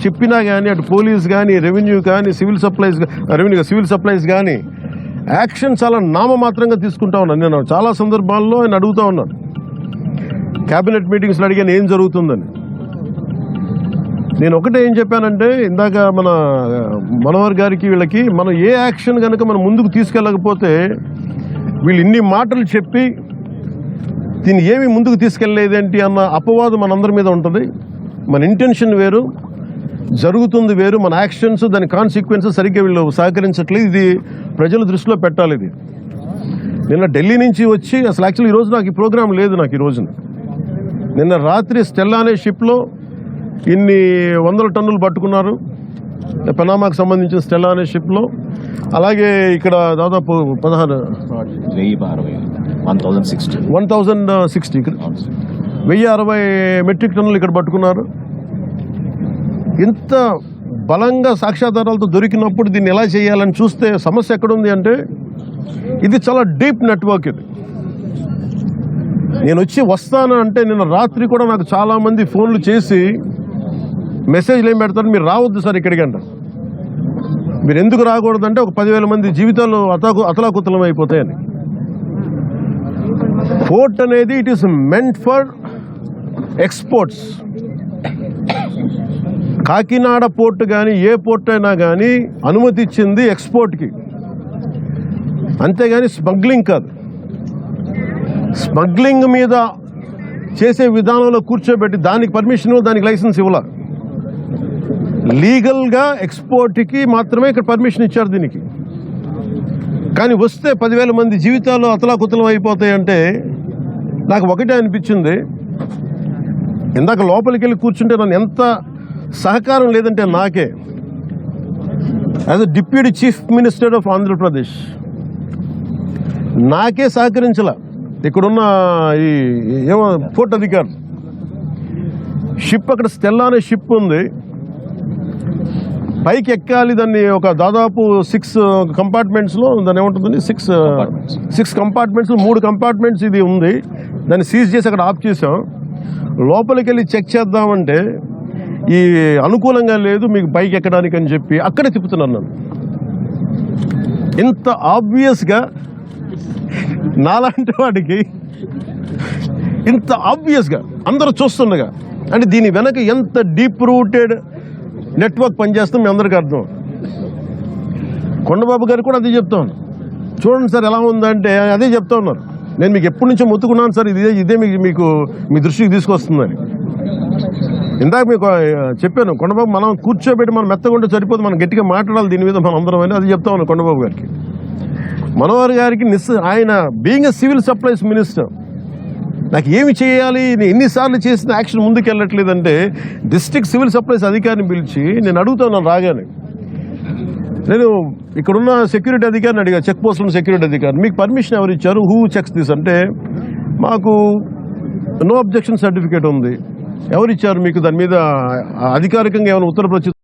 చెప్పినా కానీ అటు పోలీస్ కానీ రెవెన్యూ కానీ సివిల్ సప్లైస్ కానీ యాక్షన్ చాలా నామమాత్రంగా తీసుకుంటా ఉన్నాను. నేను చాలా సందర్భాల్లో ఆయన అడుగుతూ ఉన్నాను, క్యాబినెట్ మీటింగ్స్లో అడిగాను ఏం జరుగుతుందని. నేను ఒకటే ఏం చెప్పానంటే, ఇందాక మన మనోహర్ గారికి వీళ్ళకి మనం ఏ యాక్షన్ కనుక మనం ముందుకు తీసుకెళ్ళకపోతే వీళ్ళు ఇన్ని మాటలు చెప్పి దీన్ని ఏమి ముందుకు తీసుకెళ్ళలేదేంటి అన్న అపవాదం మనందరి మీద ఉంటుంది. మన ఇంటెన్షన్ వేరు, జరుగుతుంది వేరు, మన యాక్షన్స్ దాని కాన్సిక్వెన్సెస్ సరిగ్గా వీళ్ళు సహకరించట్లేదు. ఇది ప్రజల దృష్టిలో పెట్టాలి. ఇది నిన్న ఢిల్లీ నుంచి వచ్చి అసలు యాక్చువల్లీ ఈరోజు నాకు ఈ ప్రోగ్రాం లేదు. నాకు ఈ రోజున నిన్న రాత్రి స్టెల్లా అనే షిప్లో ఇన్ని 100 టన్నులు పట్టుకున్నారు, పనామాకు సంబంధించిన స్టెల్లా అనే షిప్లో. అలాగే ఇక్కడ దాదాపు 1060 మెట్రిక్ టన్నులు ఇక్కడ పట్టుకున్నారు. ఇంత బలంగా సాక్ష్యాధారాలతో దొరికినప్పుడు దీన్ని ఎలా చేయాలని చూస్తే సమస్య ఎక్కడుంది అంటే, ఇది చాలా డీప్ నెట్వర్క్. ఇది నేను వస్తాను అంటే నిన్న రాత్రి కూడా నాకు చాలామంది ఫోన్లు చేసి మెసేజ్లు ఏం పెడతారు, మీరు రావద్దు సార్ ఇక్కడికి అంటారు. మీరు ఎందుకు రాకూడదంటే ఒక 10,000 మంది జీవితాలు అతలాకుతలం అయిపోతాయని. పోర్ట్ అనేది it is meant for exports. Kakinada port కానీ ఏ పోర్ట్ అయినా కానీ అనుమతి ఇచ్చింది ఎక్స్పోర్ట్కి, అంతేగాని స్మగ్లింగ్ కాదు. స్మగ్లింగ్ మీద చేసే విధానంలో కూర్చోబెట్టి దానికి పర్మిషన్, దానికి లైసెన్స్ ఇవ్వాల. లీగల్గా ఎక్స్పోర్ట్కి మాత్రమే ఇక్కడ పర్మిషన్ ఇచ్చారు దీనికి. కానీ వస్తే 10,000 మంది జీవితాలు అతలాకుతలం అయిపోతాయంటే నాకు ఒకటే అనిపించింది. ఇందాక లోపలికి వెళ్ళి కూర్చుంటే నన్ను ఎంత సహకారం లేదంటే నాకే, as a deputy chief minister of Andhra Pradesh నాకే సహకరించాల. ఇక్కడున్న ఈ ఏమో పోర్ట్ అధికారులు, షిప్ అక్కడ స్టెల్లా అనే షిప్ ఉంది, పైకి ఎక్కాలి. దాన్ని ఒక దాదాపు 6 కంపార్ట్మెంట్స్లో దాన్ని ఏముంటుందండి, 6 కంపార్ట్మెంట్స్లో 3 కంపార్ట్మెంట్స్ ఇది ఉంది. దాన్ని సీజ్ చేసి అక్కడ ఆఫ్ చేసాం. లోపలికి వెళ్ళి చెక్ చేద్దామంటే ఈ అనుకూలంగా లేదు మీకు పైకి ఎక్కడానికి అని చెప్పి అక్కడే తిప్పుతున్నాను నన్ను. ఇంత ఆబ్వియస్గా నాలాంటి వాడికి ఇంత ఆబ్వియస్గా అందరూ చూస్తుండగా, అంటే దీని వెనక ఎంత డీప్ రూటెడ్ నెట్వర్క్ పనిచేస్తాం మీ అందరికీ అర్థం. కొండబాబు గారు కూడా అదే చెప్తా ఉన్నారు. చూడండి సార్ ఎలా ఉందంటే అదే చెప్తా ఉన్నారు. నేను మీకు ఎప్పటి నుంచో మొత్తుకున్నాను సార్, ఇదే మీకు మీ దృష్టికి తీసుకొస్తుందని. ఇందాక మీకు చెప్పాను, కొండబాబు మనం కూర్చోబెట్టి మనం మెత్తగుంటే సరిపోదు, మనం గట్టిగా మాట్లాడాలి దీని మీద మనం అందరం అని అది చెప్తా ఉన్నాను కొండబాబు గారికి. మనోహర్ గారికి ఆయన being a civil supplies minister నాకు ఏమి చేయాలి, నేను ఎన్నిసార్లు చేసిన యాక్షన్ ముందుకు వెళ్ళట్లేదంటే డిస్ట్రిక్ట్ సివిల్ సప్లైస్ అధికారిని పిలిచి నేను అడుగుతున్నాను రాగానే. నేను ఇక్కడున్న సెక్యూరిటీ అధికారిని అడిగా, చెక్ పోస్టులో సెక్యూరిటీ అధికారి, మీకు పర్మిషన్ ఎవరు ఇచ్చారు, హూ చెక్స్ దిస్ అంటే, మాకు నో అబ్జెక్షన్ సర్టిఫికేట్ ఉంది, ఎవరు ఇచ్చారు మీకు, దాని మీద అధికారికంగా ఏమైనా ఉత్తరప్రదేశ్